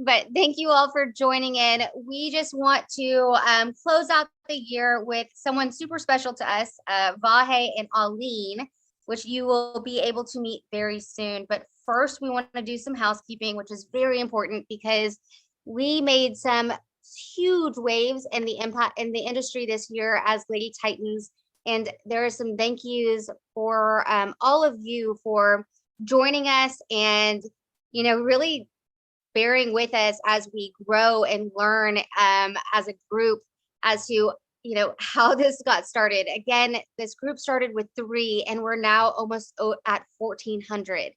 But thank you all for joining in. We just want to close out the year with someone super special to us, Vahe and Aline, which you will be able to meet very soon. But first, we want to do some housekeeping, which is very important because we made some huge waves in the impact in the industry this year as Lady Titans. And there are some thank yous for all of you for joining us and, really bearing with us as we grow and learn as a group as to how this got started. Again, this group started with 3 and we're now almost at 1,400.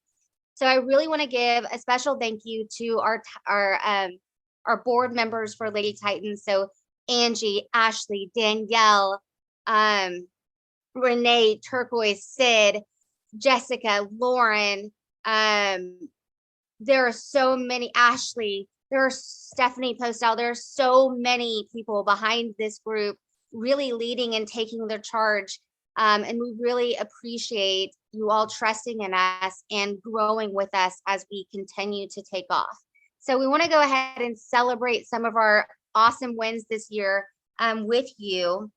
So I really want to give a special thank you to our board members for Lady Titans. So Angie, Ashley, Danielle, Renee, Turquoise, Sid, Jessica, Lauren. There are so many, Ashley, there's Stephanie Postel. There are so many people behind this group really leading and taking their charge. And we really appreciate you all trusting in us and growing with us as we continue to take off. So we want to go ahead and celebrate some of our awesome wins this year with you,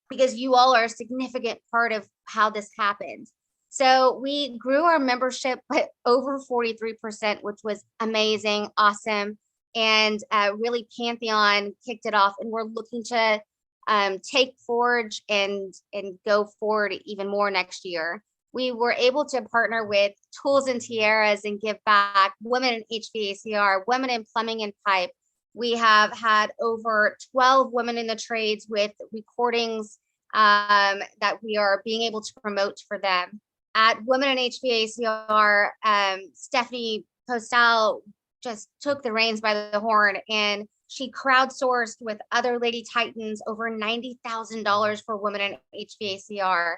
because you all are a significant part of how this happened. So we grew our membership by over 43%, which was amazing, awesome. And really Pantheon kicked it off, and we're looking to take Forge and go forward even more next year. We were able to partner with Tools and Tiaras and Give Back, Women in HVACR, Women in Plumbing and Pipe. We have had over 12 women in the trades with recordings that we are being able to promote for them. At Women in HVACR, Stephanie Postal just took the reins by the horn, and she crowdsourced with other Lady Titans over $90,000 for Women in HVACR.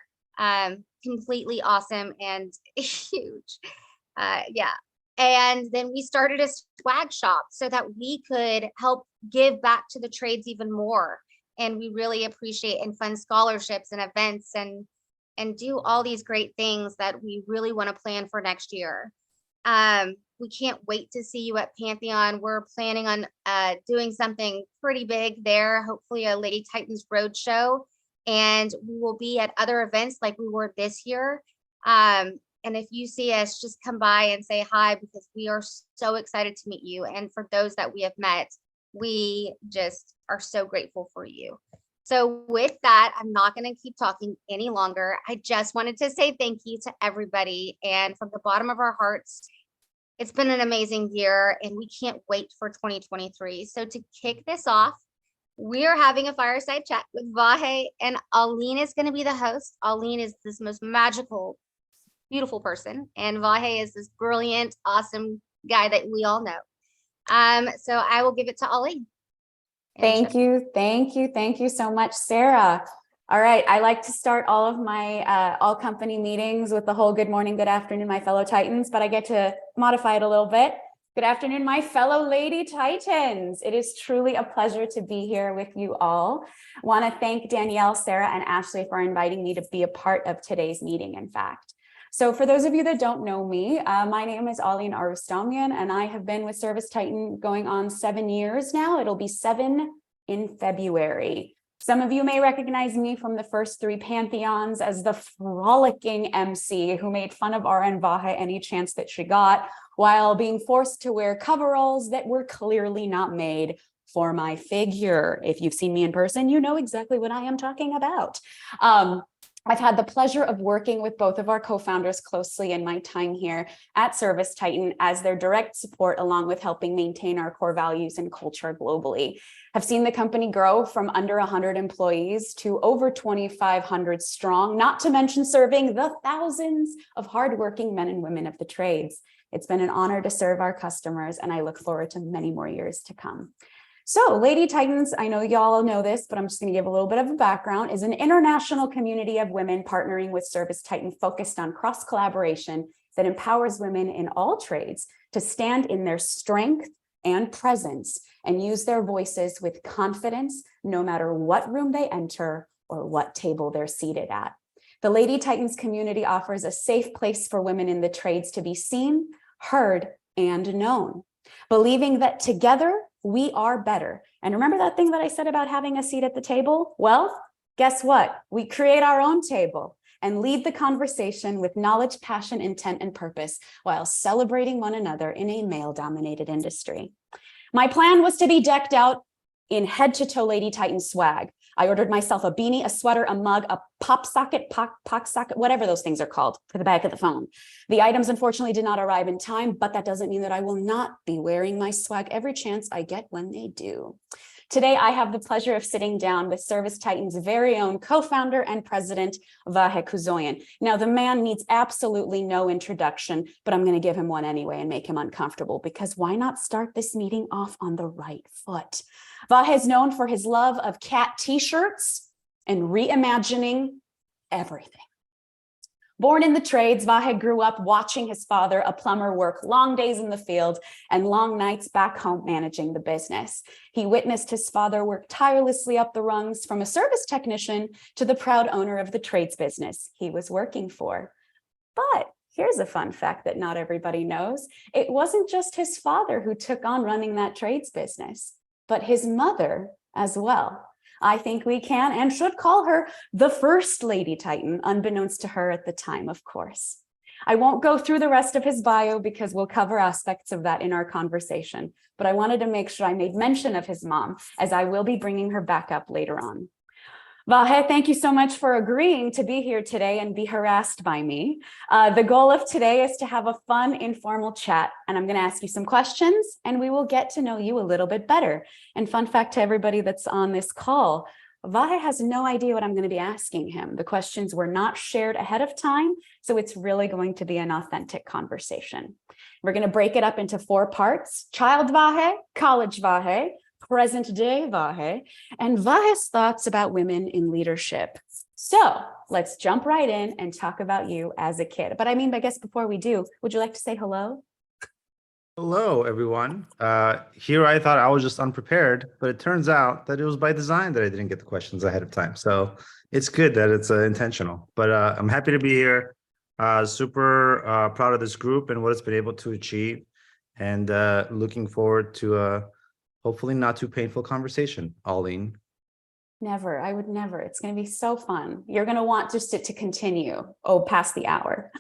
Completely awesome and huge. Yeah. And then we started a swag shop so that we could help give back to the trades even more. And we really appreciate and fund scholarships and events and do all these great things that we really want to plan for next year. We can't wait to see you at Pantheon. We're planning on doing something pretty big there, hopefully a Lady Titans Roadshow. And we will be at other events like we were this year. And if you see us, just come by and say hi, because we are so excited to meet you. And for those that we have met, we just are so grateful for you. So with that, I'm not going to keep talking any longer. I just wanted to say thank you to everybody. And from the bottom of our hearts, it's been an amazing year and we can't wait for 2023. So to kick this off, we are having a fireside chat with Vahe, and Aline is going to be the host. Aline is this most magical, beautiful person, and Vahe is this brilliant, awesome guy that we all know. So I will give it to Aline. Thank you so much, Sarah. All right, I like to start all of my all company meetings with the whole good morning, good afternoon, my fellow Titans, but I get to modify it a little bit. Good afternoon, my fellow Lady Titans. It is truly a pleasure to be here with you all. I want to thank Danielle, Sarah, and Ashley for inviting me to be a part of today's meeting, in fact. So for those of you that don't know me, my name is Aline Arustamian, and I have been with ServiceTitan going on 7 years now. It'll be 7 in February. Some of you may recognize me from the first 3 Pantheons as the frolicking MC who made fun of Ara and Vahe any chance that she got, while being forced to wear coveralls that were clearly not made for my figure. If you've seen me in person, you know exactly what I am talking about. I've had the pleasure of working with both of our co-founders closely in my time here at ServiceTitan as their direct support, along with helping maintain our core values and culture globally. I've seen the company grow from under 100 employees to over 2,500 strong, not to mention serving the thousands of hardworking men and women of the trades. It's been an honor to serve our customers, and I look forward to many more years to come. So Lady Titans, I know y'all know this, but I'm just going to give a little bit of a background, is an international community of women partnering with ServiceTitan focused on cross-collaboration that empowers women in all trades to stand in their strength and presence and use their voices with confidence, no matter what room they enter or what table they're seated at. The Lady Titans community offers a safe place for women in the trades to be seen, heard, and known. believing that together we are better. And remember that thing that I said about having a seat at the table? Well, guess what? We create our own table and lead the conversation with knowledge, passion, intent, and purpose while celebrating one another in a male-dominated industry. My plan was to be decked out in head-to-toe Lady Titan swag. I ordered myself a beanie, a sweater, a mug, a pop socket, pock socket, whatever those things are called for the back of the phone. The items unfortunately did not arrive in time, but that doesn't mean that I will not be wearing my swag every chance I get when they do. Today, I have the pleasure of sitting down with ServiceTitan's very own co-founder and president, Vahe Kuzoyan. Now, the man needs absolutely no introduction, but I'm going to give him one anyway and make him uncomfortable, because why not start this meeting off on the right foot? Vahe is known for his love of cat t-shirts and reimagining everything. Born in the trades, Vahe grew up watching his father, a plumber, work long days in the field and long nights back home managing the business. He witnessed his father work tirelessly up the rungs from a service technician to the proud owner of the trades business he was working for. But here's a fun fact that not everybody knows. It wasn't just his father who took on running that trades business, but his mother as well. I think we can and should call her the first Lady Titan, unbeknownst to her at the time, of course. I won't go through the rest of his bio because we'll cover aspects of that in our conversation, but I wanted to make sure I made mention of his mom, as I will be bringing her back up later on. Vahe, thank you so much for agreeing to be here today and be harassed by me. The goal of today is to have a fun, informal chat, and I'm going to ask you some questions, and we will get to know you a little bit better. And fun fact to everybody that's on this call, Vahe has no idea what I'm going to be asking him. The questions were not shared ahead of time, so it's really going to be an authentic conversation. We're going to break it up into 4 parts: child Vahe, college Vahe, present day Vahe, and Vahe's thoughts about women in leadership. So let's jump right in and talk about you as a kid. But I guess before we do, would you like to say hello? Hello, everyone. Here I thought I was just unprepared, but it turns out that it was by design that I didn't get the questions ahead of time. So it's good that it's intentional, but I'm happy to be here. Super proud of this group and what it's been able to achieve, and looking forward to hopefully not too painful conversation, Arlene. Never, I would never. It's going to be so fun. You're going to want just it to continue, past the hour.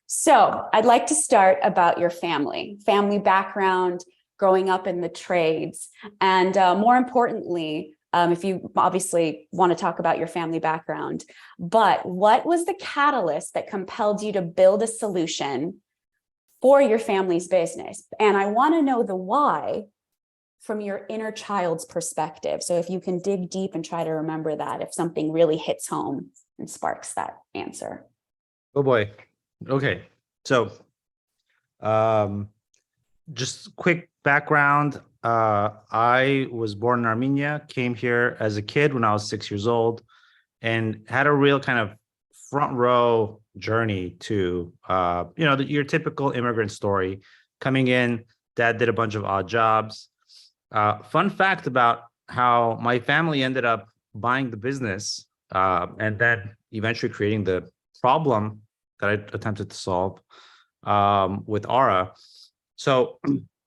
So I'd like to start about your family background, growing up in the trades, and more importantly, if you obviously want to talk about your family background, but what was the catalyst that compelled you to build a solution for your family's business? And I want to know the why from your inner child's perspective. So if you can dig deep and try to remember that, if something really hits home and sparks that answer. Oh boy. Okay. So just quick background. I was born in Armenia, came here as a kid when I was 6 years old, and had a real kind of front row journey to, your typical immigrant story. Coming in, dad did a bunch of odd jobs. Fun fact about how my family ended up buying the business and then eventually creating the problem that I attempted to solve with Ara. So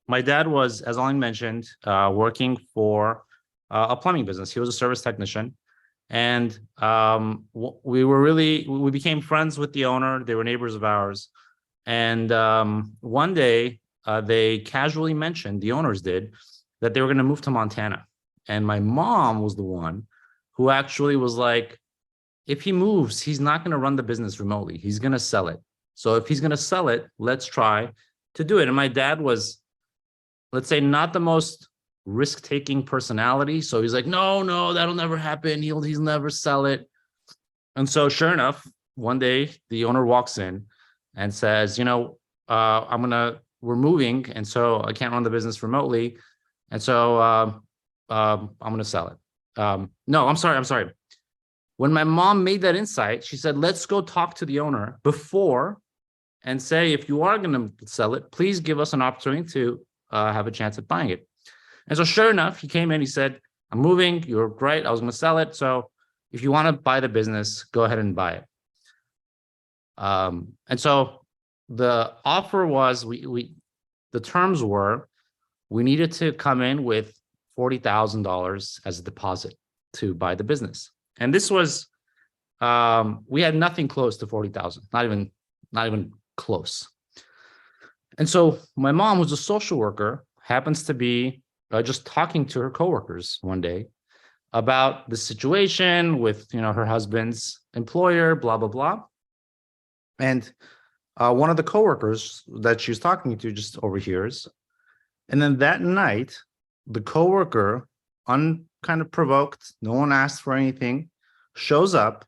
my dad was, as Aline mentioned, working for a plumbing business. He was a service technician. And we became friends with the owner. They were neighbors of ours. And one day they casually mentioned, the owners did, that they were going to move to Montana. And my mom was the one who actually was like, if he moves, he's not going to run the business remotely. He's going to sell it. So if he's going to sell it, let's try to do it. And my dad was, let's say, not the most risk-taking personality. So he's like, no, that'll never happen. He'll never sell it. And so sure enough, one day the owner walks in and says, we're moving. And so I can't run the business remotely. And so I'm going to sell it. No, I'm sorry. When my mom made that insight, she said, let's go talk to the owner before and say, if you are going to sell it, please give us an opportunity to have a chance at buying it. And so sure enough, he came in, he said, I'm moving, you're right, I was going to sell it. So if you want to buy the business, go ahead and buy it. And so the offer was, the terms were we needed to come in with $40,000 as a deposit to buy the business. And this was, we had nothing close to 40,000, not even close. And so my mom, who's a social worker, happens to be just talking to her coworkers one day about the situation with, her husband's employer, blah, blah, blah. And one of the coworkers that she's talking to just overhears. And then that night, the coworker, kind of provoked, no one asked for anything, shows up,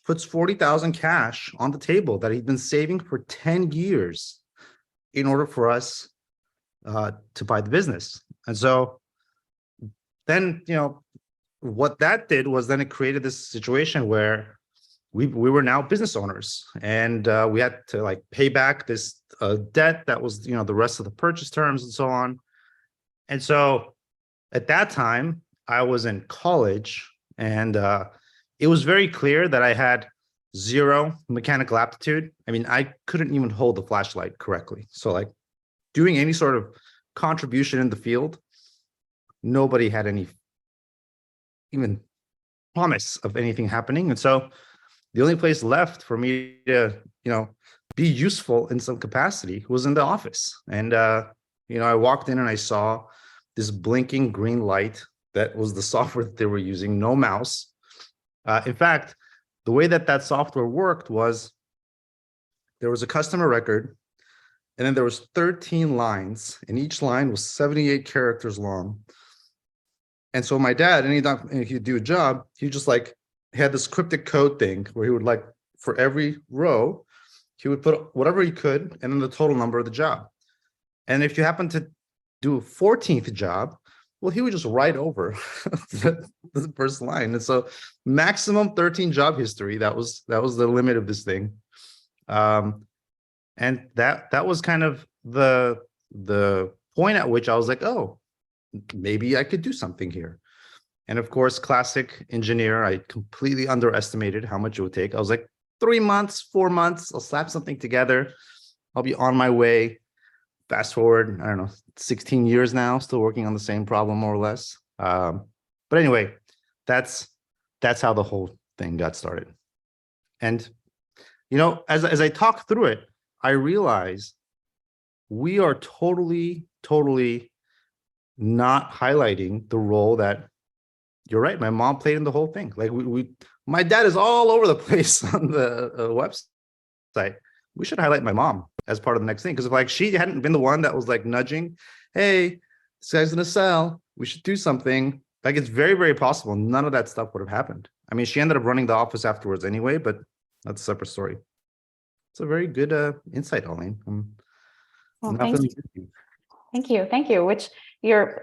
puts 40,000 cash on the table that he'd been saving for 10 years in order for us to buy the business. And so then, what that did was then it created this situation where we were now business owners, and we had to like pay back this debt that was, the rest of the purchase terms and so on. And so at that time, I was in college, and it was very clear that I had zero mechanical aptitude. I mean, I couldn't even hold the flashlight correctly. So like doing any sort of contribution in the field, nobody had any even promise of anything happening. And so the only place left for me to, be useful in some capacity was in the office. And, I walked in and I saw this blinking green light that was the software that they were using, no mouse. In fact, the way that software worked was there was a customer record, and then there was 13 lines, and each line was 78 characters long. And so my dad, anytime he'd do a job, he just like had this cryptic code thing where he would like, for every row, he would put whatever he could and then the total number of the job. And if you happen to do a 14th job, well, he would just write over the first line. And so maximum 13 job history, that was the limit of this thing. And that was kind of the point at which I was like, oh, maybe I could do something here. And of course, classic engineer, I completely underestimated how much it would take. I was like, 3 months, 4 months, I'll slap something together. I'll be on my way. Fast forward, I don't know, 16 years now, still working on the same problem more or less. But anyway, that's how the whole thing got started. And, as I talk through it, I realize we are totally not highlighting the role that, you're right, my mom played in the whole thing. Like my dad is all over the place on the website. We should highlight my mom as part of the next thing. Because if like she hadn't been the one that was like nudging, hey, this guy's gonna sell, we should do something. Like it's very, very possible none of that stuff would have happened. I mean, she ended up running the office afterwards anyway, but that's a separate story. It's a very good insight, Elaine. Well, thank you. Which you're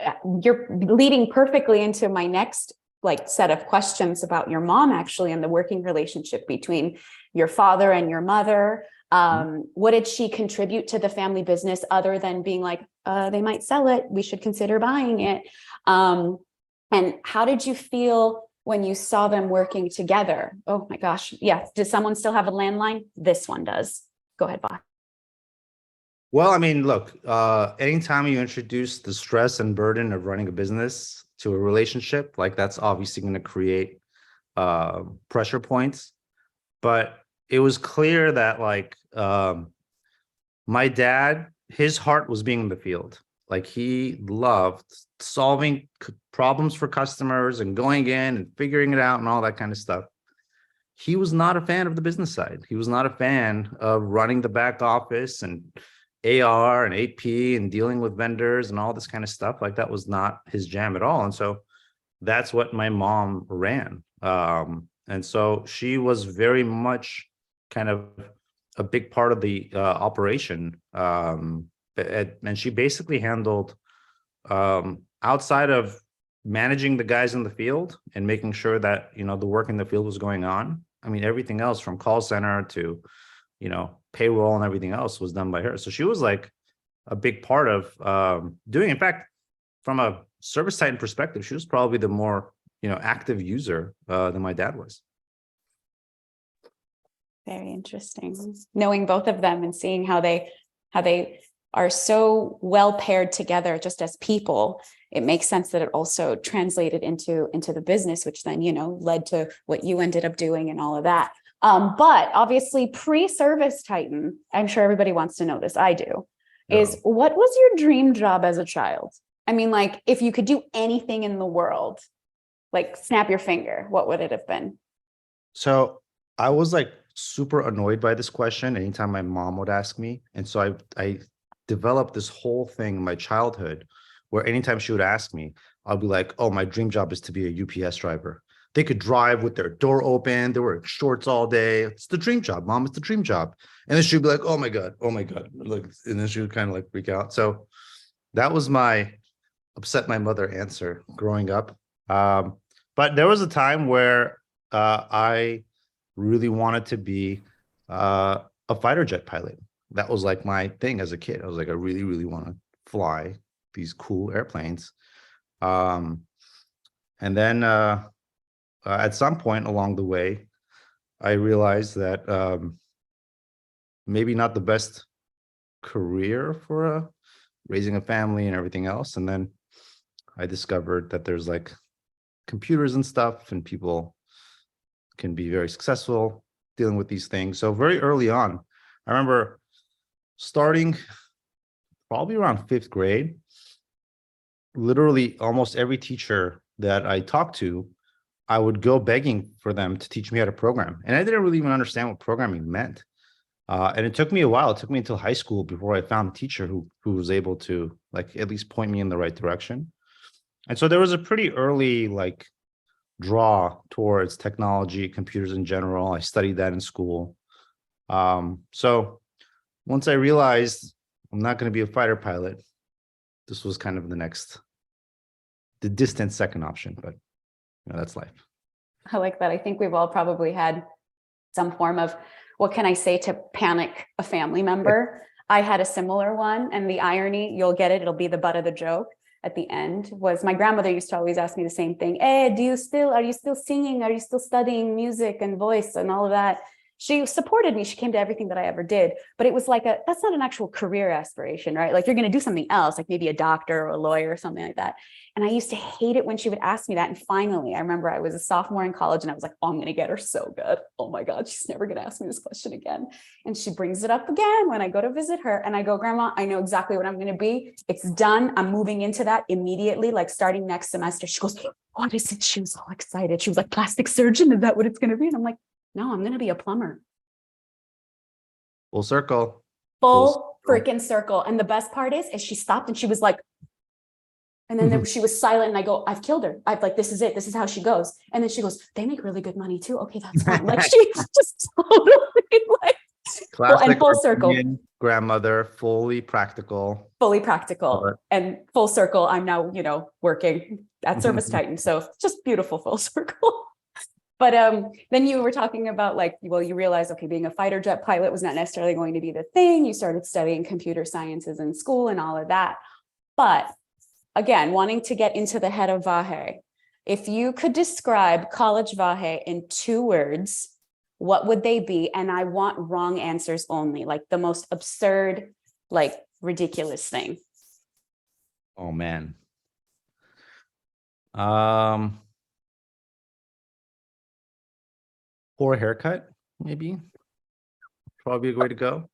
leading perfectly into my next like set of questions about your mom, actually, and the working relationship between your father and your mother. What did she contribute to the family business other than being like, they might sell it, we should consider buying it? And how did you feel when you saw them working together? Oh my gosh. Yeah. Does someone still have a landline? This one does. Go ahead, Vahe. Well, I mean, look, anytime you introduce the stress and burden of running a business to a relationship, like that's obviously going to create pressure points. But it was clear that like my dad, his heart was being in the field. Like he loved solving problems for customers and going in and figuring it out and all that kind of stuff. He was not a fan of the business side. He was not a fan of running the back office and AR and AP and dealing with vendors and all this kind of stuff. Like that was not his jam at all. And so that's what my mom ran. And so she was very much kind of a big part of the operation. And she basically handled, outside of managing the guys in the field and making sure that, the work in the field was going on. I mean, everything else from call center to, payroll and everything else was done by her. So she was like a big part of doing, in fact, from a ServiceTitan perspective, she was probably the more, active user than my dad was. Very interesting. Knowing both of them and seeing how they are so well paired together just as people, it makes sense that it also translated into the business, which then, led to what you ended up doing and all of that. But obviously pre-ServiceTitan, I'm sure everybody wants to know this, I do, is what was your dream job as a child? I mean, like, if you could do anything in the world, like snap your finger, what would it have been? So I was like super annoyed by this question anytime my mom would ask me. And so I developed this whole thing in my childhood where anytime she would ask me, I'll be like, oh, my dream job is to be a UPS driver. They could drive with their door open. They were in shorts all day. It's the dream job, Mom. It's the dream job. And then she'd be like, oh my God. Like, and then she would kind of like freak out. So that was my upset my mother answer growing up. But there was a time where I really wanted to be a fighter jet pilot. That was like my thing as a kid. I was like, I really, really want to fly these cool airplanes. And then at some point along the way, I realized that maybe not the best career for raising a family and everything else. And then I discovered that there's like computers and stuff, and people can be very successful dealing with these things. So very early on, I remember starting probably around 5th grade, literally almost every teacher that I talked to, I would go begging for them to teach me how to program. And I didn't really even understand what programming meant. And it took me a while. It took me until high school before I found a teacher who was able to like at least point me in the right direction. And so there was a pretty early like draw towards technology, computers in general. I studied that in school. So once I realized I'm not going to be a fighter pilot, this was kind of the distant second option, but that's life. I like that. I think we've all probably had some form of, what can I say to panic a family member? I had a similar one, and the irony, you'll get it, it'll be the butt of the joke at the end, was my grandmother used to always ask me the same thing. Hey, are you still singing? Are you still studying music and voice and all of that? She supported me. She came to everything that I ever did, but it was like that's not an actual career aspiration, right? Like you're going to do something else, like maybe a doctor or a lawyer or something like that. And I used to hate it when she would ask me that. And finally, I remember I was a sophomore in college and I was like, oh, I'm going to get her so good. Oh my God, she's never going to ask me this question again. And she brings it up again when I go to visit her, and I go, Grandma, I know exactly what I'm going to be. It's done. I'm moving into that immediately, like starting next semester. She goes, what is it? She was all excited. She was like, plastic surgeon. Is that what it's going to be? And I'm like, no, I'm going to be a plumber. Full circle. Full freaking circle. And the best part is she stopped and she was like, and then she was silent, and I go, I've killed her. I've like, this is it. This is how she goes. And then she goes, they make really good money too. Okay, that's fine. Like she just totally like, classic and full circle. Grandmother, fully practical. And full circle. I'm now, working at ServiceTitan. So just beautiful full circle. But then you were talking about like, well, you realized, okay, being a fighter jet pilot was not necessarily going to be the thing. You started studying computer sciences in school and all of that. But again, wanting to get into the head of Vahe, if you could describe college Vahe in 2 words, what would they be? And I want wrong answers only, like the most absurd, like ridiculous thing. Oh man. Poor haircut, maybe. Probably a way to go.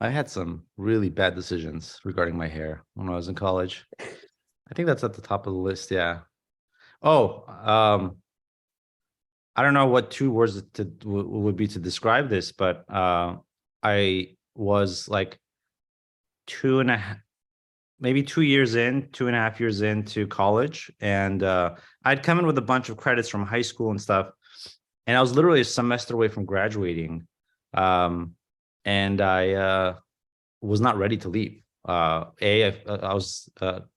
I had some really bad decisions regarding my hair when I was in college. I think that's at the top of the list. Yeah. Oh, I don't know what 2 words would be to describe this, but I was like 2.5 years into college, and I'd come in with a bunch of credits from high school and stuff, and I was literally a semester away from graduating, and I was not ready to leave. I was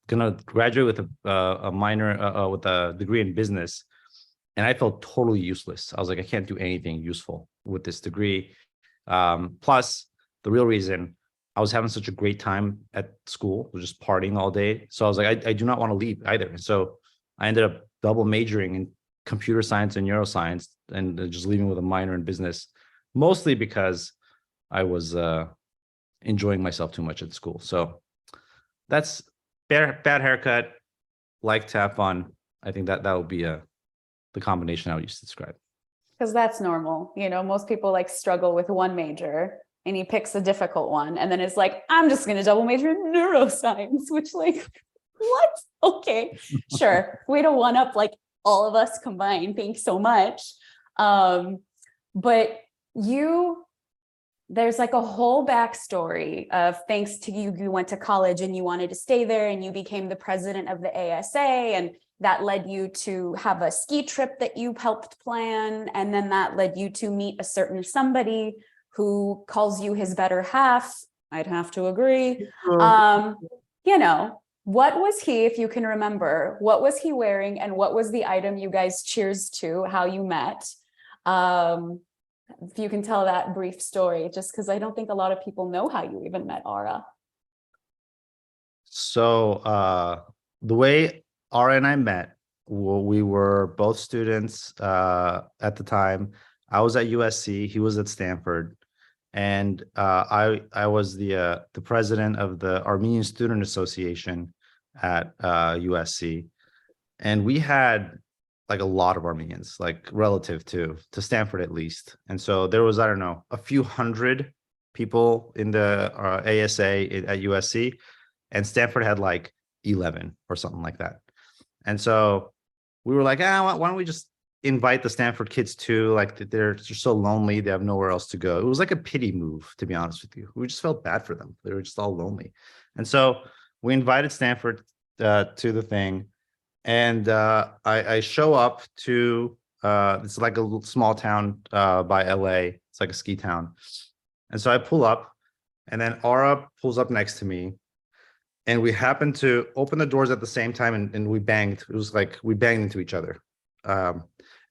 gonna graduate with a minor with a degree in business, and I felt totally useless. I was like, I can't do anything useful with this degree. Plus, the real reason, I was having such a great time at school, just partying all day. So I was like, I do not want to leave either. And so I ended up double majoring in computer science and neuroscience, and just leaving with a minor in business, mostly because I was enjoying myself too much at school. So that's bad haircut, like to have fun. I think that would be the combination I would use to describe. Because that's normal. You know, most people like struggle with one major and he picks a difficult one. And then it's like, I'm just going to double major in neuroscience, which like, what? Okay, sure. Way to one up like all of us combined. Thanks so much. But there's like a whole backstory of thanks to you, you went to college and you wanted to stay there and you became the president of the ASA, and that led you to have a ski trip that you helped plan. And then that led you to meet a certain somebody who calls you his better half. I'd have to agree. You know, what was he, if you can remember, what was he wearing and what was the item you guys cheers to, how you met? If you can tell that brief story, just because I don't think a lot of people know how you even met Ara. So the way Ara and I met, we were both students at the time. I was at USC, he was at Stanford, and I was the president of the Armenian Student Association at USC, and we had like a lot of Armenians, like relative to Stanford at least. And so there was, I don't know, a few hundred people in the ASA at USC, and Stanford had like 11 or something like that. And so we were like, why don't we just invite the Stanford kids too? Like they're so lonely, they have nowhere else to go. It was like a pity move, to be honest with you. We just felt bad for them. They were just all lonely. And so we invited Stanford to the thing. And I show up to, it's like a small town by LA. It's like a ski town. And so I pull up, and then Ara pulls up next to me. And we happened to open the doors at the same time, and we banged. It was like we banged into each other. And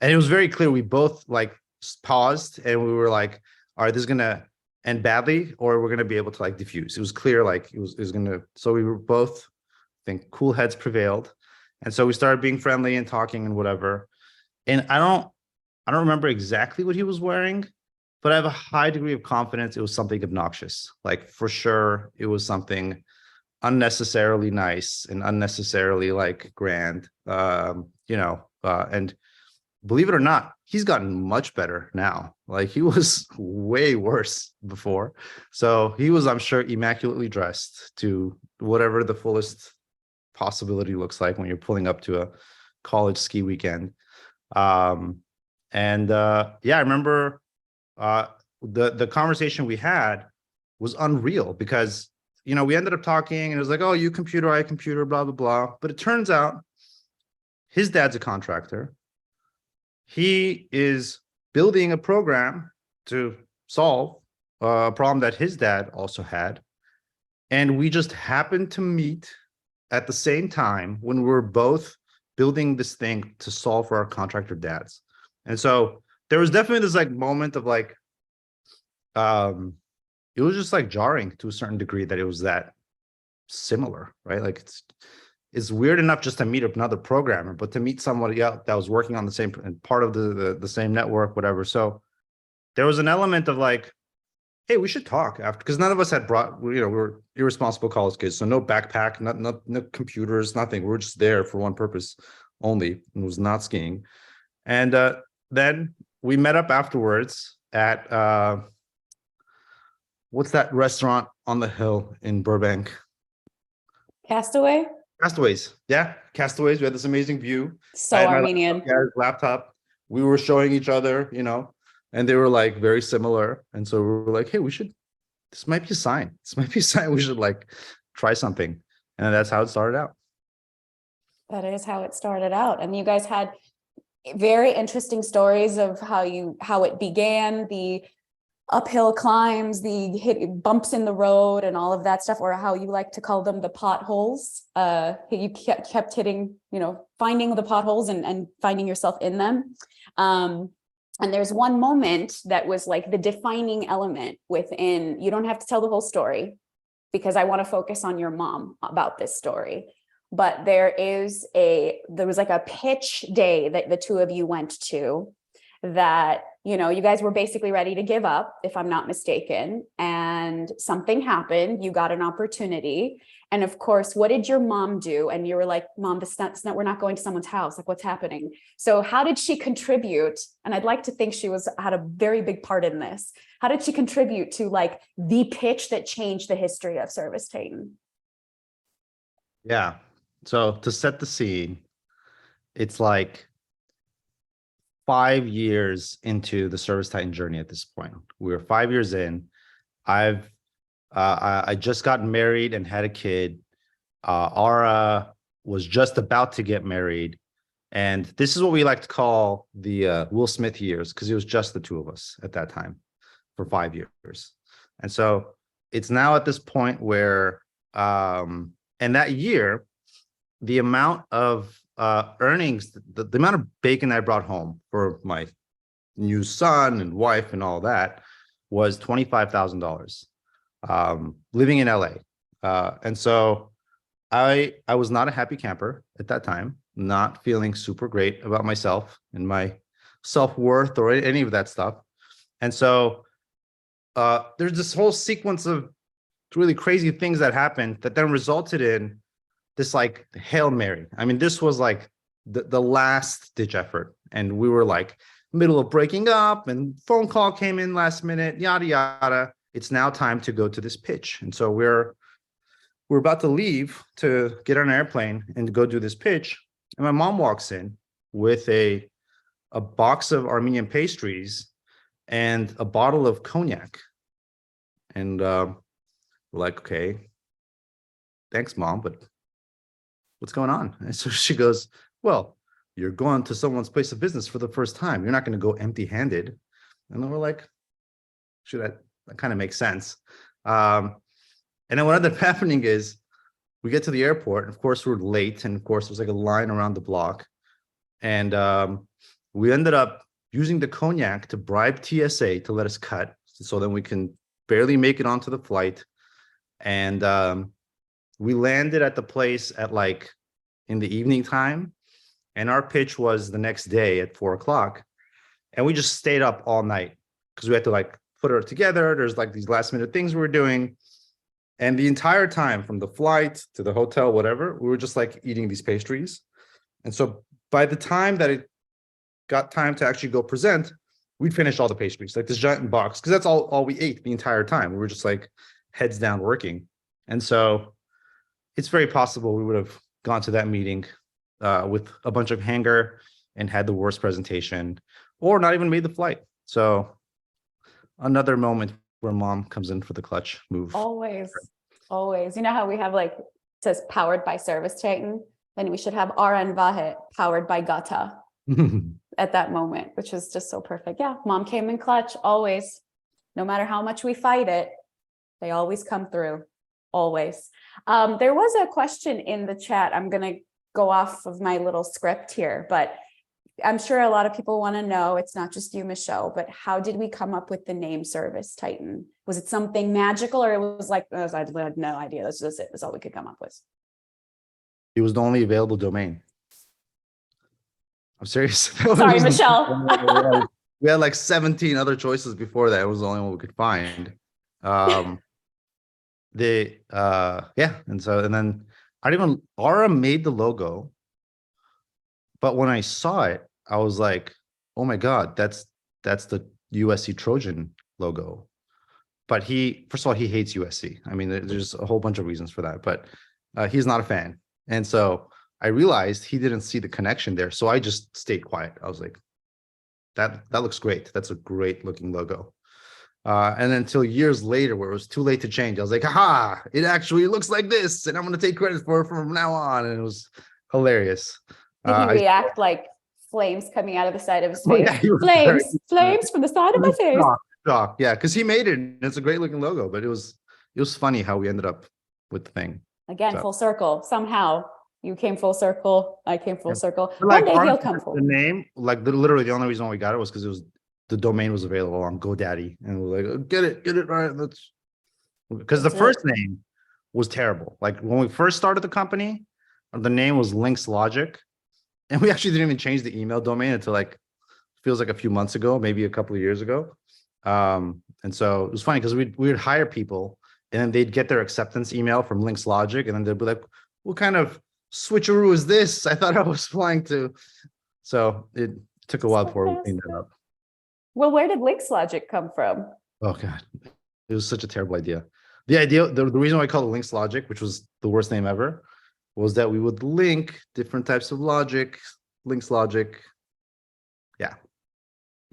it was very clear. We both like paused, and we were like, all right, this is going to end badly, or we're going to be able to like diffuse. It was clear, like it was going to. So we were both, I think, cool heads prevailed. And so we started being friendly and talking and whatever. And I don't remember exactly what he was wearing, but I have a high degree of confidence it was something obnoxious. Like for sure, it was something unnecessarily nice and unnecessarily like grand, and believe it or not, he's gotten much better now. Like he was way worse before. So he was, I'm sure, immaculately dressed to whatever the fullest possibility looks like when you're pulling up to a college ski weekend. I remember the conversation we had was unreal because, you know, we ended up talking and it was like, oh, you computer, I computer, blah, blah, blah. But it turns out his dad's a contractor. He is building a program to solve a problem that his dad also had. And we just happened to meet at the same time when we were both building this thing to solve for our contractor dads. And so there was definitely this like moment of like, it was just like jarring to a certain degree that it was that similar, right? Like it's weird enough just to meet another programmer, but to meet somebody else that was working on the same part of the same network, whatever. So there was an element of like, hey, we should talk after, because none of us had brought, we were irresponsible college kids. So no backpack, no computers, nothing. We were just there for one purpose only, and it was not skiing. And then we met up afterwards at, what's that restaurant on the hill in Burbank? Castaways. Yeah, Castaways. We had this amazing view. So Armenian. Laptop. We were showing each other, and they were like very similar. And so we were like, hey, this might be a sign. This might be a sign we should like try something. And that's how it started out. That is how it started out. And you guys had very interesting stories of how it began, the uphill climbs, the bumps in the road and all of that stuff, or how you like to call them, the potholes. You kept hitting, finding the potholes and finding yourself in them. And there's one moment that was like the defining element within, you don't have to tell the whole story because I want to focus on your mom about this story. But there was like a pitch day that the two of you went to that you guys were basically ready to give up, if I'm not mistaken, and something happened. You got an opportunity. And of course, what did your mom do? And you were like, Mom, we're not going to someone's house. Like, what's happening? So how did she contribute? And I'd like to think she had a very big part in this. How did she contribute to like the pitch that changed the history of ServiceTitan? Yeah. So to set the scene, it's like 5 years into the ServiceTitan journey at this point. We were 5 years in. I just got married and had a kid. Ara was just about to get married. And this is what we like to call the Will Smith years, because it was just the two of us at that time for 5 years. And so it's now at this point where, and that year, the amount of earnings, the amount of bacon I brought home for my new son and wife and all that was $25,000, living in LA. And so I was not a happy camper at that time, not feeling super great about myself and my self-worth or any of that stuff. And so there's this whole sequence of really crazy things that happened that then resulted in this like Hail Mary. I mean, this was like the last ditch effort. And we were like middle of breaking up and phone call came in last minute, yada, yada. It's now time to go to this pitch. And so we're about to leave to get on an airplane and go do this pitch. And my mom walks in with a box of Armenian pastries and a bottle of cognac. And we're like, okay, thanks, Mom, but what's going on? And so she goes, well, you're going to someone's place of business for the first time. You're not going to go empty-handed. And then we're like, that kind of makes sense. And then what ended up happening is we get to the airport. And of course, we're late. And of course, there's like a line around the block. And we ended up using the cognac to bribe TSA to let us cut. So then we can barely make it onto the flight. And we landed at the place at like in the evening time. And our pitch was the next day at 4 o'clock. And we just stayed up all night because we had to like put it together. There's like these last minute things we were doing. And the entire time from the flight to the hotel, whatever, we were just like eating these pastries. And so by the time that it got time to actually go present, we'd finished all the pastries, like this giant box, because that's all we ate the entire time. We were just like heads down working. And so it's very possible we would have gone to that meeting with a bunch of hanger and had the worst presentation or not even made the flight. So another moment where Mom comes in for the clutch move. Always. You know how we have like, it says powered by ServiceTitan? Then we should have Ara and Vahe powered by Gata at that moment, which is just so perfect. Yeah, Mom came in clutch, always. No matter how much we fight it, they always come through. Always. There was a question in the chat. I'm going to go off of my little script here, but I'm sure a lot of people want to know, it's not just you, Michelle, but how did we come up with the name ServiceTitan? Was it something magical, or it was like, I had no idea. That's just it. That's all we could come up with. It was the only available domain. I'm serious. Sorry, Michelle. We had like 17 other choices before that. It was the only one we could find. And then Ara made the logo, but when I saw it, I was like, oh my God, that's the USC Trojan logo. But first of all, he hates USC. I mean, there's a whole bunch of reasons for that, but he's not a fan. And so I realized he didn't see the connection there. So I just stayed quiet. I was like, that looks great. That's a great looking logo. And then until years later, where it was too late to change, I was like, aha, it actually looks like this. And I'm going to take credit for it from now on. And it was hilarious. Did he react like flames coming out of the side of his face? Yeah, flames from the side of my face. Shock. Yeah, because he made it. And it's a great looking logo, but it was funny how we ended up with the thing. Again, full circle. Somehow you came full circle. I came full circle. Like, one day he'll come full. The name, like literally the only reason why we got it was because the domain was available on GoDaddy, and we're like, oh, get it right. Because the first name was terrible. Like when we first started the company, the name was Links Logic, and we actually didn't even change the email domain until like feels like a few months ago, maybe a couple of years ago. And so it was funny because we would hire people and then they'd get their acceptance email from Links Logic, and then they'd be like, what kind of switcheroo is this? I thought I was flying to. So it took a while before we cleaned that up. Well, where did Links Logic come from? Oh God, it was such a terrible idea. The reason why I called it Links Logic, which was the worst name ever, was that we would link different types of logic, Links Logic. Yeah,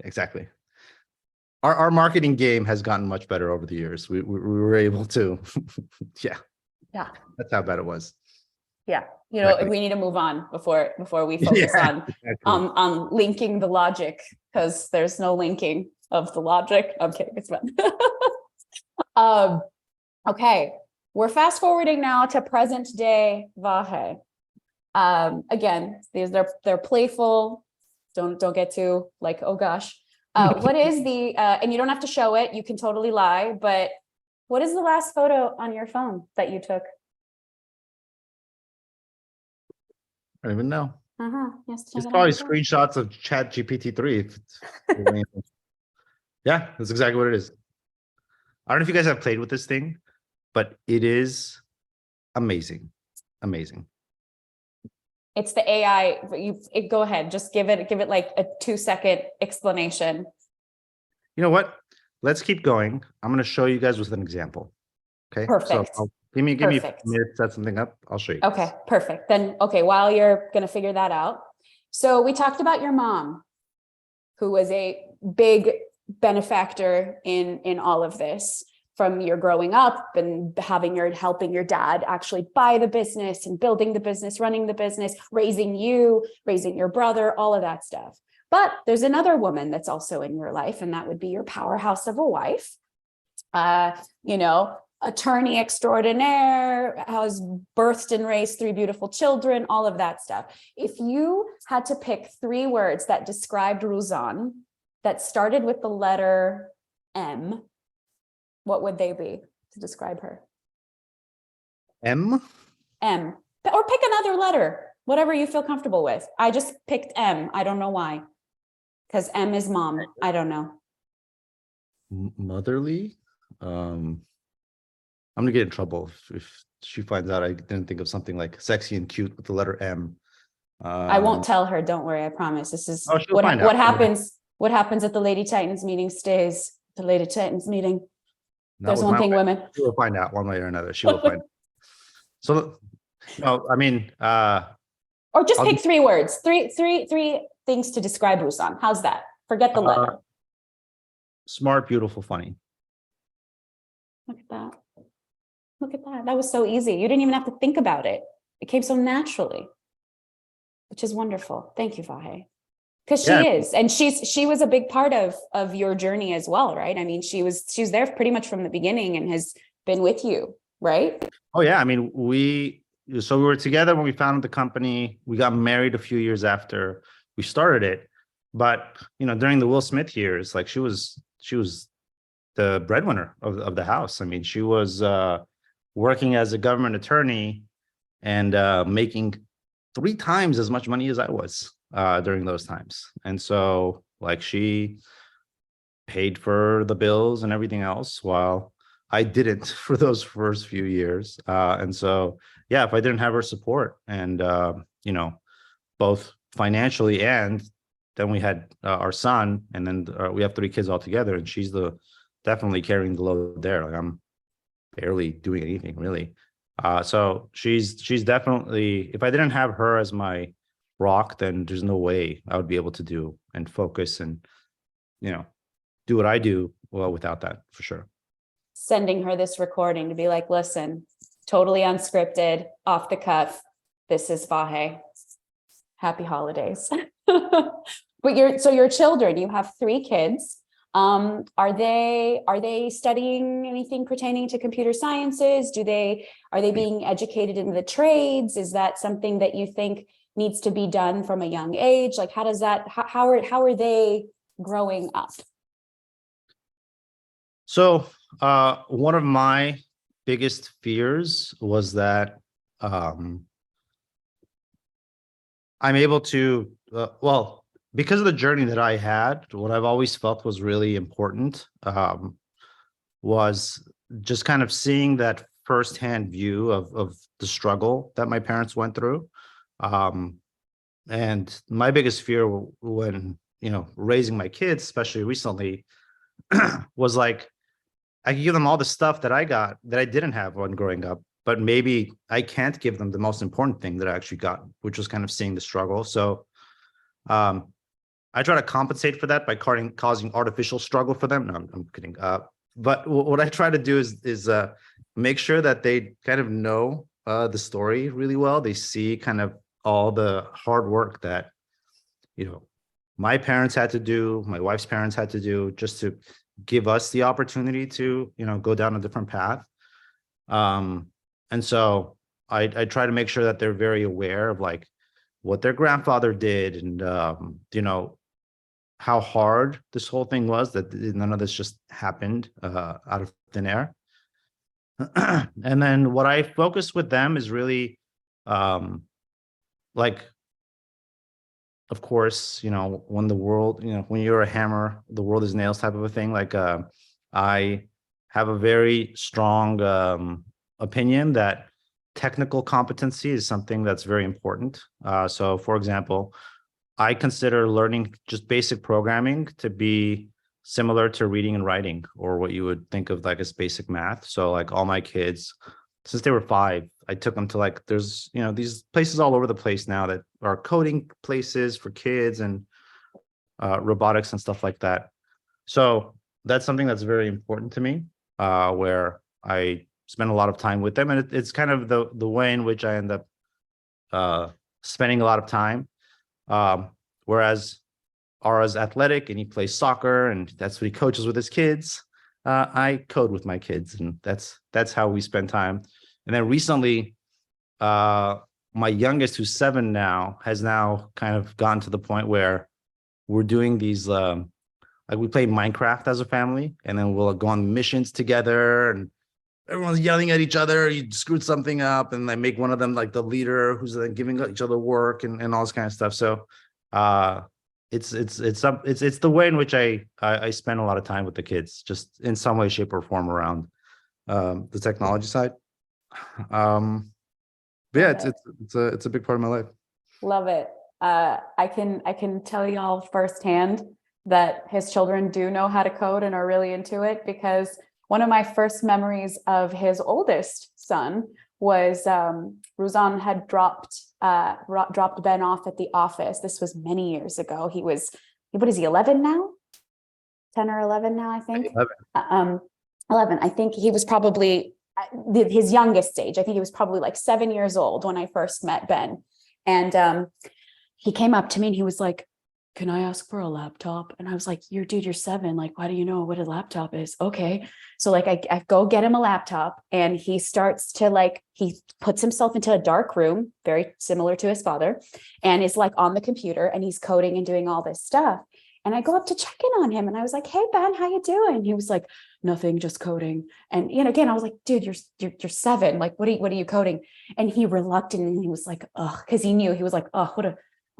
exactly. Our marketing game has gotten much better over the years. We were able to, yeah, that's how bad it was. Yeah, you know, Exactly. we need to move on before we focus Yeah, on exactly. on linking the logic, because there's no linking of the logic. I'm kidding, it's fun. Okay, we're fast forwarding now to present day Vahe. Again, they're playful. Don't get too like, oh gosh. What is the and you don't have to show it, you can totally lie, but what is the last photo on your phone that you took? I don't even know. Yes, It's probably screenshots of Chat GPT-3. Yeah, that's exactly what it is. I don't know if you guys have played with this thing, but it is amazing. Amazing. It's the AI. Go ahead, just give it like a 2-second explanation. You know what? Let's keep going. I'm going to show you guys with an example. Okay. Perfect. So give me Perfect. a minute to set something up. I'll show you. Okay, perfect. Then, okay, while you're going to figure that out. So we talked about your mom, who was a big benefactor in all of this, from your growing up and helping your dad actually buy the business and building the business, running the business, raising your brother, all of that stuff. But there's another woman that's also in your life, and that would be your powerhouse of a wife. You know, attorney extraordinaire, has birthed and raised 3 beautiful children, all of that stuff. If you had to pick 3 words that described Ruzan that started with the letter M, what would they be to describe her? M? M. Or pick another letter, whatever you feel comfortable with. I just picked M. I don't know why. Because M is mom. I don't know. Motherly? I'm gonna get in trouble if she finds out I didn't think of something like sexy and cute with the letter M. I won't tell her. Don't worry. I promise. This is she'll find out. what happens. What happens at the LadyTitans meeting stays. The LadyTitans meeting. There's one thing, women. She will find out one way or another. She will find out. So, no, I mean, or just pick 3 words. Three things to describe Ruzan. How's that? Forget the letter. Smart, beautiful, funny. Look at that. Look at that. That was so easy. You didn't even have to think about it. It came so naturally, which is wonderful. Thank you, Vahe. Because she is, and she was a big part of your journey as well, right? I mean, she was there pretty much from the beginning and has been with you, right? Oh yeah, I mean, we were together when we founded the company. We got married a few years after we started it, but you know, during the Will Smith years, like she was the breadwinner of the house. I mean, she was working as a government attorney and making 3 times as much money as I was during those times. And so like she paid for the bills and everything else while I didn't for those first few years. And so, yeah, if I didn't have her support and, you know, both financially and then we had our son, and then we have 3 kids all together, and she's definitely carrying the load there. Like I'm barely doing anything really. So she's definitely, if I didn't have her as my rock, then there's no way I would be able to do and focus and, you know, do what I do well without that, for sure. Sending her this recording to be like, listen, totally unscripted, off the cuff. This is Vahe. Happy holidays. But your children, you have 3 kids. Are they studying anything pertaining to computer sciences? Are they being educated in the trades? Is that something that you think needs to be done from a young age? Like, how are they growing up? So one of my biggest fears was that I'm able to, well, because of the journey that I had, what I've always felt was really important was just kind of seeing that firsthand view of the struggle that my parents went through. And my biggest fear when, raising my kids, especially recently, was like, I could give them all the stuff that I got that I didn't have when growing up, but maybe I can't give them the most important thing that I actually got, which was kind of seeing the struggle. So I try to compensate for that by causing artificial struggle for them. No, I'm kidding. But what I try to do is make sure that they kind of know the story really well. They see kind of all the hard work that, my parents had to do, my wife's parents had to do, just to give us the opportunity to, go down a different path. And so I try to make sure that they're very aware of like what their grandfather did, and how hard this whole thing was, that none of this just happened out of thin air. And then what I focus with them is really like, of course, when the world, when you're a hammer, the world is nails type of a thing. Like I have a very strong opinion that technical competency is something that's very important. So for example, I consider learning just basic programming to be similar to reading and writing, or what you would think of like as basic math. So like all my kids, since they were 5, I took them to like, there's, these places all over the place now that are coding places for kids, and robotics and stuff like that. So that's something that's very important to me, where I spend a lot of time with them. And it's kind of the way in which I end up spending a lot of time. Whereas Ara's athletic and he plays soccer, and that's what he coaches with his kids. I code with my kids, and that's how we spend time. And then recently, my youngest, who's 7 now, has now kind of gotten to the point where we're doing these, like we play Minecraft as a family, and then we'll go on missions together, and everyone's yelling at each other. You screwed something up, and I make one of them like the leader, who's then giving each other work and all this kind of stuff. So it's the way in which I spend a lot of time with the kids, just in some way, shape, or form around the technology side. But yeah, it's a big part of my life. Love it. I can tell y'all firsthand that his children do know how to code and are really into it, because one of my first memories of his oldest son was Ruzan had dropped Ben off at the office. This was many years ago. What is he, 11 now? 10 or 11 now, I think. 11. I think he was probably his youngest age. I think he was probably like 7 years old when I first met Ben. And he came up to me and he was like, "Can I ask for a laptop?" And I was like, you're 7. Like, why do you know what a laptop is? Okay. So like, I go get him a laptop, and he starts to he puts himself into a dark room, very similar to his father, and is like on the computer, and he's coding and doing all this stuff. And I go up to check in on him, and I was like, "Hey, Ben, how you doing?" He was like, "Nothing, just coding." And, again, I was like, "Dude, you're 7. Like, what are you coding?" And he reluctant, and he was like, "Ugh," because he knew, he was like, "Oh, what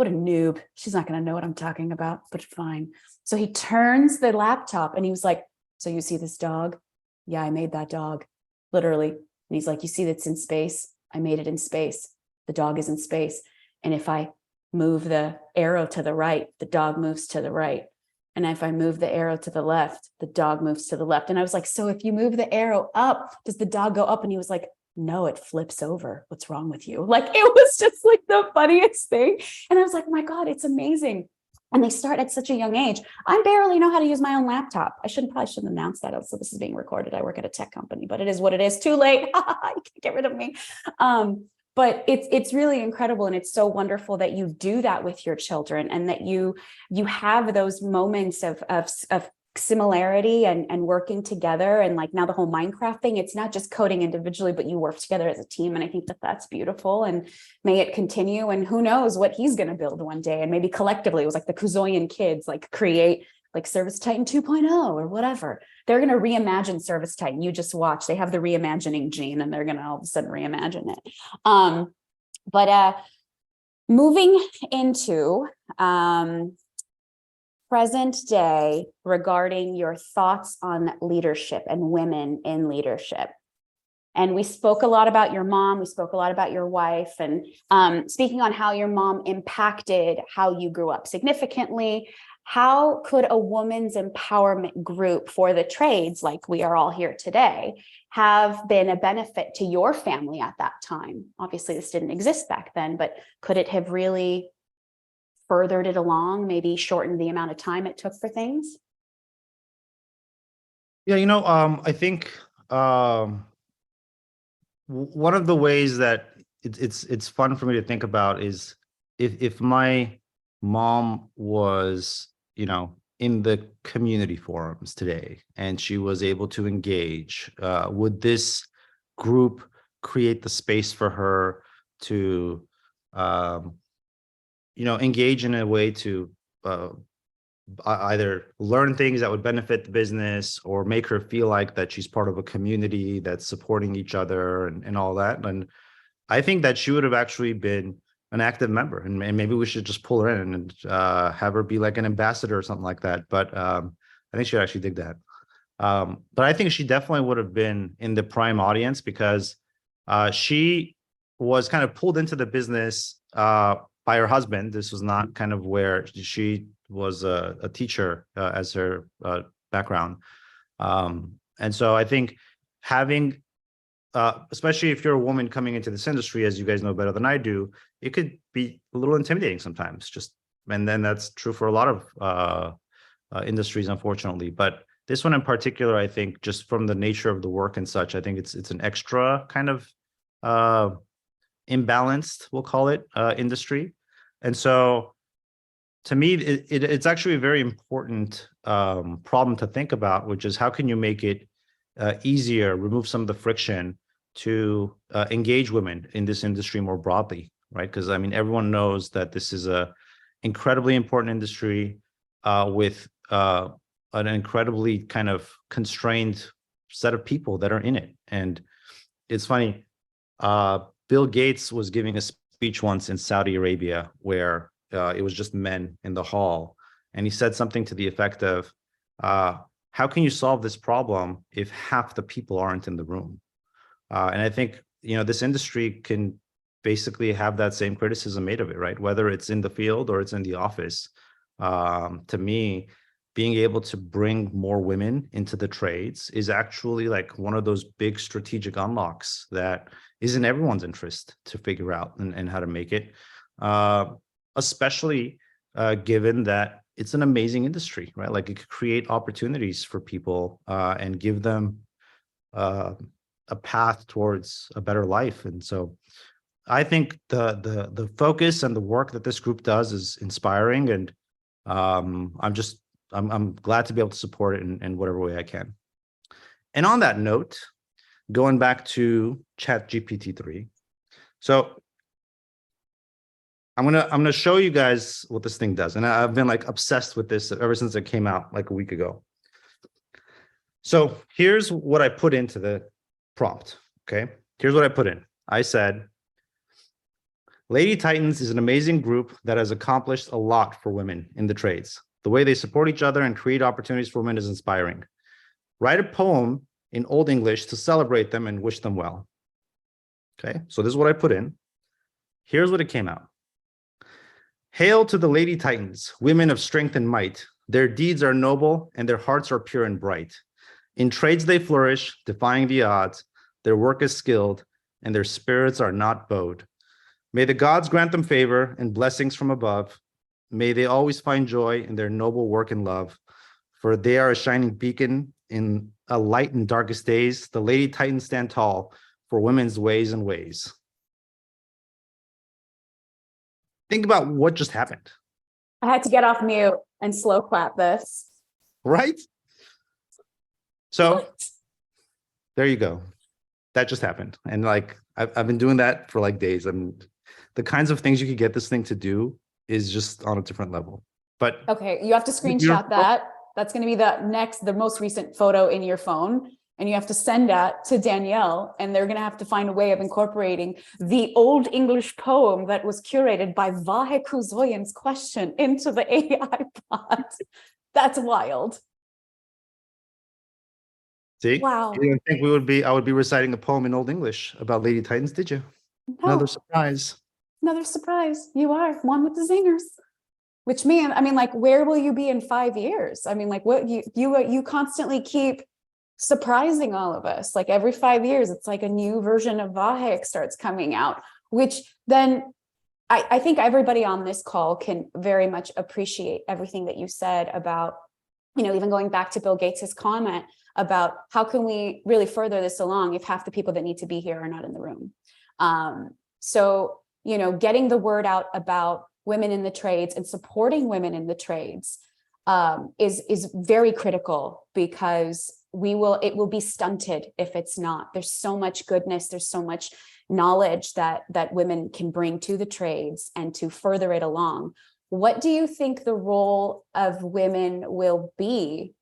a noob. She's not going to know what I'm talking about, but fine." So he turns the laptop, and he was like, "So you see this dog? Yeah, I made that dog, literally." And he's like, "You see that's in space? I made it in space. The dog is in space. And if I move the arrow to the right, the dog moves to the right. And if I move the arrow to the left, the dog moves to the left." And I was like, "So if you move the arrow up, does the dog go up?" And he was like, "No, it flips over. What's wrong with you?" Like, it was just like the funniest thing. And I was like, "My God, it's amazing." And they start at such a young age. I barely know how to use my own laptop. I probably shouldn't announce that. So this is being recorded. I work at a tech company, but it is what it is. Too late. You can't get rid of me. But it's really incredible, and it's so wonderful that you do that with your children, and that you have those moments of similarity and working together. And like now the whole Minecraft thing, it's not just coding individually, but you work together as a team. And I think that that's beautiful, and may it continue. And who knows what he's going to build one day. And maybe collectively, it was like the Kuzoyan kids, like create like ServiceTitan 2.0 or whatever. They're going to reimagine ServiceTitan. You just watch. They have the reimagining gene, and they're going to all of a sudden reimagine it. But moving into present day regarding your thoughts on leadership and women in leadership. And we spoke a lot about your mom, we spoke a lot about your wife, and speaking on how your mom impacted how you grew up significantly. How could a women's empowerment group for the trades, like we are all here today, have been a benefit to your family at that time? Obviously, this didn't exist back then, but could it have really furthered it along, maybe shortened the amount of time it took for things? Yeah, I think one of the ways that it's fun for me to think about is if my mom was, in the community forums today and she was able to engage, would this group create the space for her to, engage in a way to either learn things that would benefit the business or make her feel like that she's part of a community that's supporting each other and all that. And I think that she would have actually been an active member, and maybe we should just pull her in and have her be like an ambassador or something like that. But I think she'd actually dig that. But I think she definitely would have been in the prime audience because she was kind of pulled into the business by her husband. This was not kind of where she was a teacher as her background. And so I think having, especially if you're a woman coming into this industry, as you guys know better than I do, it could be a little intimidating sometimes. And then that's true for a lot of industries, unfortunately. But this one in particular, I think, just from the nature of the work and such, I think it's an extra kind of imbalanced, we'll call it, industry. And so, to me, it's actually a very important problem to think about, which is how can you make it easier, remove some of the friction to engage women in this industry more broadly, right? Because I mean, everyone knows that this is a incredibly important industry with an incredibly kind of constrained set of people that are in it. And it's funny, Bill Gates was giving a speech once in Saudi Arabia where it was just men in the hall. And he said something to the effect of, how can you solve this problem if half the people aren't in the room? And I think, this industry can basically have that same criticism made of it, right? Whether it's in the field or it's in the office. To me, being able to bring more women into the trades is actually like one of those big strategic unlocks that is in everyone's interest to figure out and how to make it. Especially given that it's an amazing industry, right? Like it could create opportunities for people and give them a path towards a better life. And so I think the focus and the work that this group does is inspiring, and I'm glad to be able to support it in whatever way I can. And on that note, going back to ChatGPT-3, so I'm gonna show you guys what this thing does, and I've been like obsessed with this ever since it came out like a week ago. So here's what I put into the prompt. Okay, here's what I put in. I said, LadyTitans is an amazing group that has accomplished a lot for women in the trades. The way they support each other and create opportunities for women is inspiring. Write a poem in Old English to celebrate them and wish them well. Okay, so this is what I put in. Here's what it came out. Hail to the LadyTitans, women of strength and might. Their deeds are noble and their hearts are pure and bright. In trades they flourish, defying the odds. Their work is skilled and their spirits are not bowed. May the gods grant them favor and blessings from above. May they always find joy in their noble work and love, for they are a shining beacon in a light in darkest days. The LadyTitans stand tall for women's ways and ways. Think about what just happened. I had to get off mute and slow clap this. Right? So there you go. That just happened. And like, I've been doing that for like days. And the kinds of things you could get this thing to do is just on a different level. But okay, you have to screenshot that. That's going to be the most recent photo in your phone. and you have to send that to Danielle, and they're going to have to find a way of incorporating the old English poem that was curated by Vahe Kuzoyan's question into the AI bot. That's wild. See? Wow. You didn't think I would be reciting a poem in Old English about Lady Titans, did you? No, Another surprise. another surprise. You are one with the zingers. Which means, I mean, like, where will you be in 5 years? I mean, like, what you constantly keep surprising all of us. Like every 5 years, it's like a new version of Vahe starts coming out, which then I think everybody on this call can very much appreciate everything that you said about, you know, even going back to Bill Gates's comment about how can we really further this along if half the people that need to be here are not in the room. So, you know, getting the word out about women in the trades and supporting women in the trades is very critical, because it will be stunted if it's not. There's so much goodness, there's so much knowledge that women can bring to the trades and to further it along. What do you think the role of women will be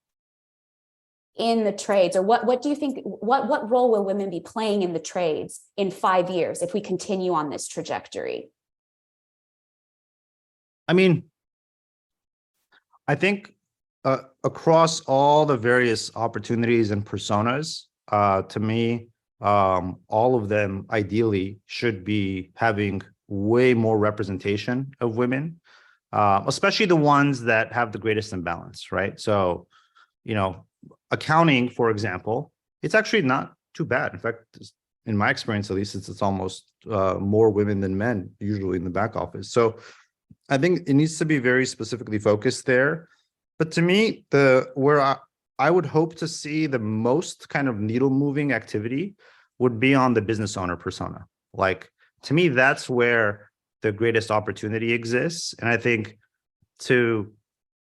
in the trades, or what do you think, what role will women be playing in the trades in 5 years if we continue on this trajectory? I mean, I think across all the various opportunities and personas, to me, all of them ideally should be having way more representation of women, especially the ones that have the greatest imbalance, right? So, you know, accounting, for example, it's actually not too bad. In fact, in my experience, at least, it's almost more women than men usually in the back office. So I think it needs to be very specifically focused there. But to me, where I would hope to see the most kind of needle moving activity would be on the business owner persona. Like, to me, that's where the greatest opportunity exists. And I think to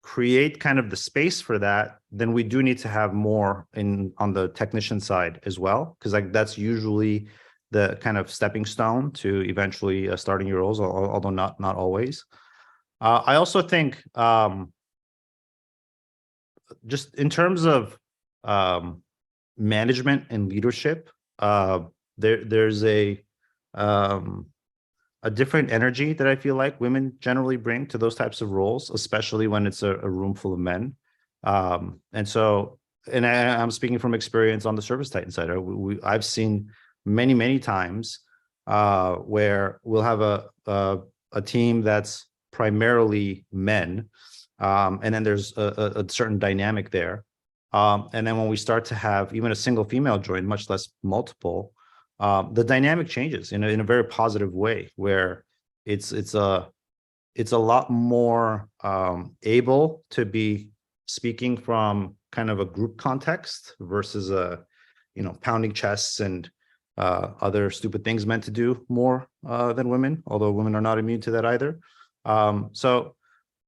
create kind of the space for that, then we do need to have more on the technician side as well, because like that's usually the kind of stepping stone to eventually starting your roles, although not always. I also think just in terms of management and leadership, there's a different energy that I feel like women generally bring to those types of roles, especially when it's a room full of men. And so, and I'm speaking from experience on the ServiceTitan side. I've seen many times where we'll have a team that's primarily men, and then there's a certain dynamic there. And then when we start to have even a single female join, much less multiple, the dynamic changes in a very positive way, where it's a lot more able to be speaking from kind of a group context versus pounding chests and other stupid things meant to do more than women, although women are not immune to that either. So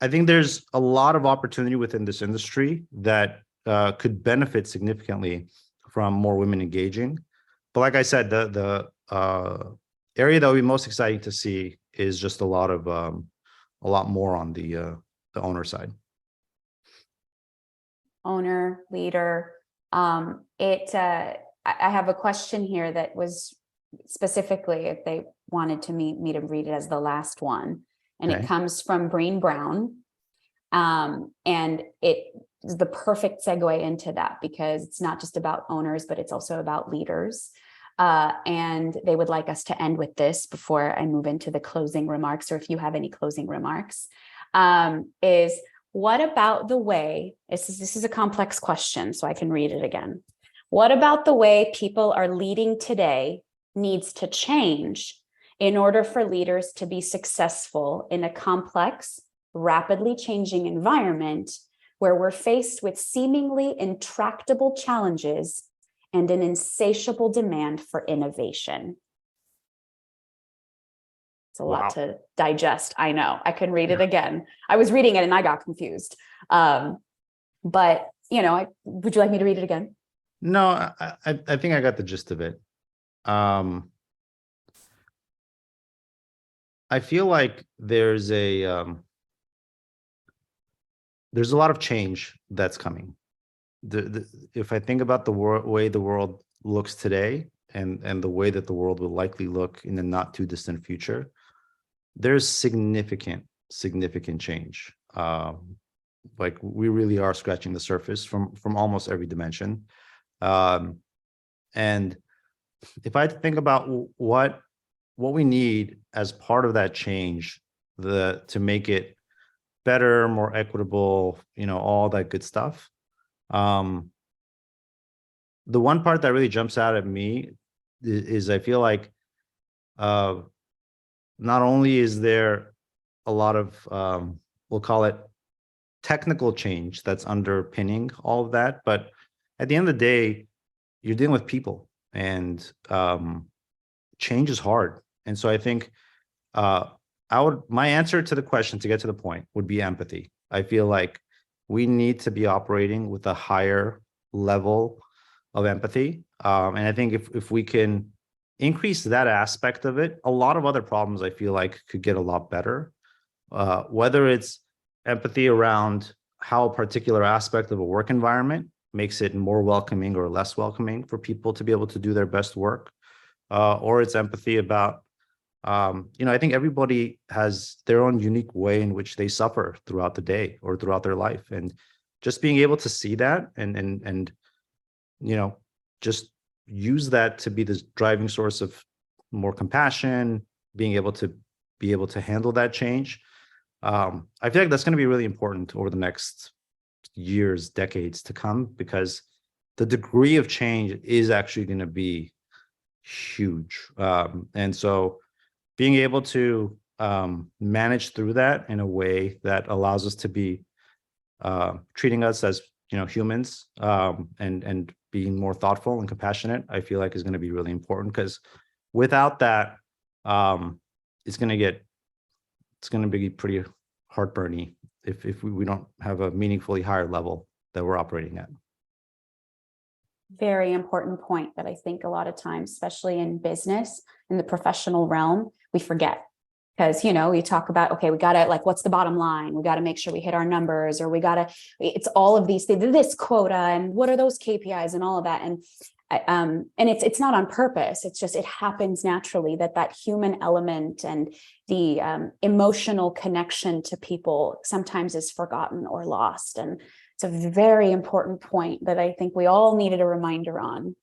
I think there's a lot of opportunity within this industry that could benefit significantly from more women engaging. But like I said, the area that would be most exciting to see is just a lot more on the owner side. Owner, leader. I have a question here that was specifically, if they wanted me to read it as the last one, and Okay. It comes from Breen Brown, and it is the perfect segue into that, because it's not just about owners, but it's also about leaders. And they would like us to end with this before I move into the closing remarks, or if you have any closing remarks, is what about the way, this is a complex question, so I can read it again. What about the way people are leading today needs to change in order for leaders to be successful in a complex, rapidly changing environment where we're faced with seemingly intractable challenges and an insatiable demand for innovation? It's a lot to digest. I know. I can read it again. I was reading it and I got confused. But, would you like me to read it again? No, I think I got the gist of it. I feel like there's a lot of change that's coming. if I think about the way the world looks today and the way that the world will likely look in the not too distant future, there's significant change. Like we really are scratching the surface from almost every dimension. And if I had to think about what we need as part of that change, to make it better, more equitable, all that good stuff. The one part that really jumps out at me is I feel like not only is there a lot of we'll call it technical change that's underpinning all of that, but at the end of the day, you're dealing with people, and change is hard. And so I think my answer to the question, to get to the point, would be empathy. I feel like we need to be operating with a higher level of empathy. And I think if we can increase that aspect of it, a lot of other problems I feel like could get a lot better. Whether it's empathy around how a particular aspect of a work environment makes it more welcoming or less welcoming for people to be able to do their best work, or it's empathy about, I think everybody has their own unique way in which they suffer throughout the day or throughout their life, and just being able to see that and just use that to be the driving source of more compassion, being able to handle that change. I feel like that's going to be really important over the next years, decades to come, because the degree of change is actually going to be huge. And so being able to manage through that in a way that allows us to be treating us as humans, and being more thoughtful and compassionate, I feel like is going to be really important, because without that, it's going to be pretty heartburny if we don't have a meaningfully higher level that we're operating at. Very important point that I think a lot of times, especially in business, in the professional realm, we forget. Because, you talk about, okay, we got to, like, what's the bottom line? We got to make sure we hit our numbers, or it's all of these things, this quota, and what are those KPIs and all of that. And it's not on purpose. It's just, it happens naturally that human element and the emotional connection to people sometimes is forgotten or lost. And it's a very important point that I think we all needed a reminder on.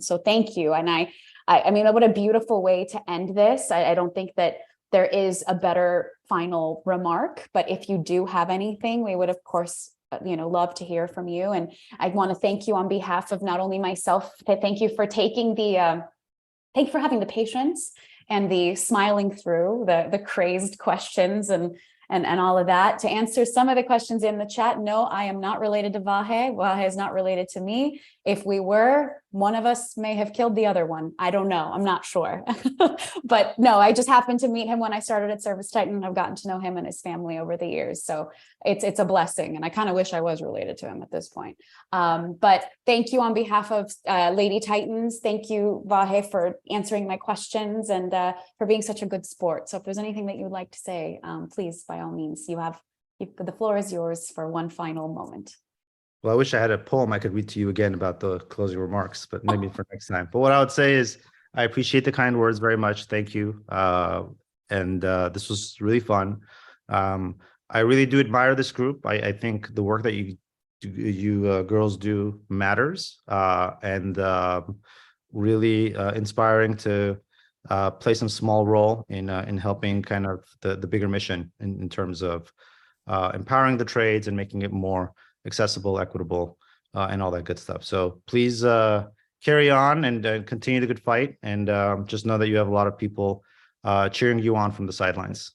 So thank you. And I mean, what a beautiful way to end this. I don't think that there is a better final remark, but if you do have anything, we would, of course, love to hear from you. And I want to thank you on behalf of not only myself, thank you for taking thank you for having the patience and the smiling through the crazed questions and all of that. To answer some of the questions in the chat, no, I am not related to Vahe. Vahe is not related to me. If we were, one of us may have killed the other one. I don't know. I'm not sure. But no, I just happened to meet him when I started at ServiceTitan. I've gotten to know him and his family over the years. So it's a blessing. And I kind of wish I was related to him at this point. But thank you on behalf of LadyTitans. Thank you, Vahe, for answering my questions and for being such a good sport. So if there's anything that you'd like to say, please, by all means, the floor is yours for one final moment. Well, I wish I had a poem I could read to you again about the closing remarks, but maybe for next time. But what I would say is I appreciate the kind words very much. Thank you. And this was really fun. I really do admire this group. I think the work that you girls do matters, and really inspiring to play some small role in helping kind of the bigger mission in terms of empowering the trades and making it more accessible, equitable, and all that good stuff. So please carry on and continue the good fight, and just know that you have a lot of people cheering you on from the sidelines.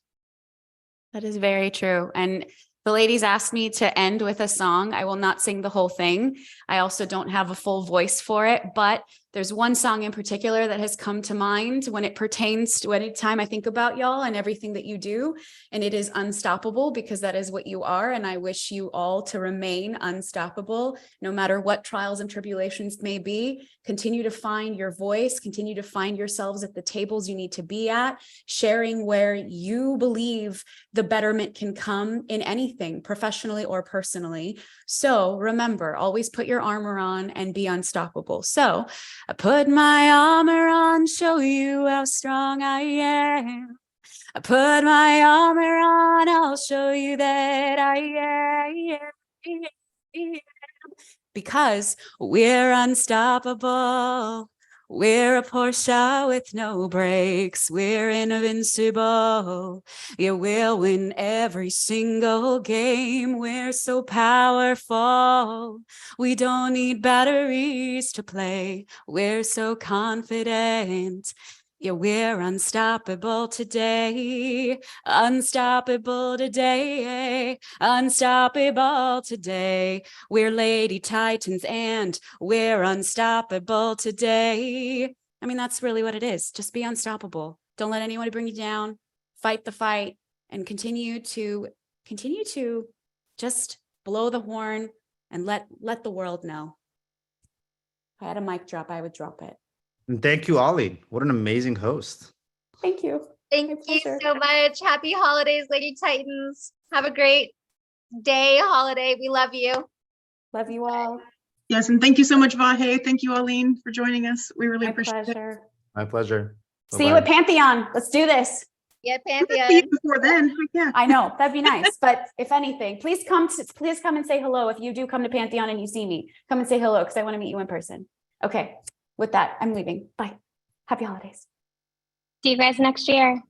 That is very true. And the ladies asked me to end with a song. I will not sing the whole thing. I also don't have a full voice for it, but There's one song in particular that has come to mind when it pertains to any time I think about y'all and everything that you do. And it is Unstoppable, because that is what you are. And I wish you all to remain unstoppable, no matter what trials and tribulations may be. Continue to find your voice, continue to find yourselves at the tables you need to be at, sharing where you believe the betterment can come in anything, professionally or personally. So remember, always put your armor on and be unstoppable. So I put my armor on, show you how strong I am. I put my armor on, I'll show you that I am. Because we're unstoppable. We're a Porsche with no brakes. We're invincible. Yeah, we'll win every single game. We're so powerful. We don't need batteries to play. We're so confident. Yeah, we're unstoppable today. Unstoppable today. Unstoppable today. We're Lady Titans and we're unstoppable today. I mean, that's really what it is. Just be unstoppable. Don't let anyone bring you down. Fight the fight and continue to just blow the horn and let the world know. If I had a mic drop, I would drop it. And thank you, Ollie. What an amazing host. Thank you. Thank My you pleasure. so much. Happy holidays, Lady Titans. Have a great day, holiday. We love you. Love you all. Yes, and thank you so much, Vahe. Thank you, Arlene, for joining us. We really My appreciate it. pleasure. My pleasure. See you Bye-bye. at Pantheon. Let's do this. Yeah, We'll see Pantheon. you before then. Heck yeah. I know that'd be nice, but if anything, please come and say hello. If you do come to Pantheon and you see me, come and say hello because I want to meet you in person. Okay, with that, I'm leaving. Bye. Happy holidays. See you guys next year.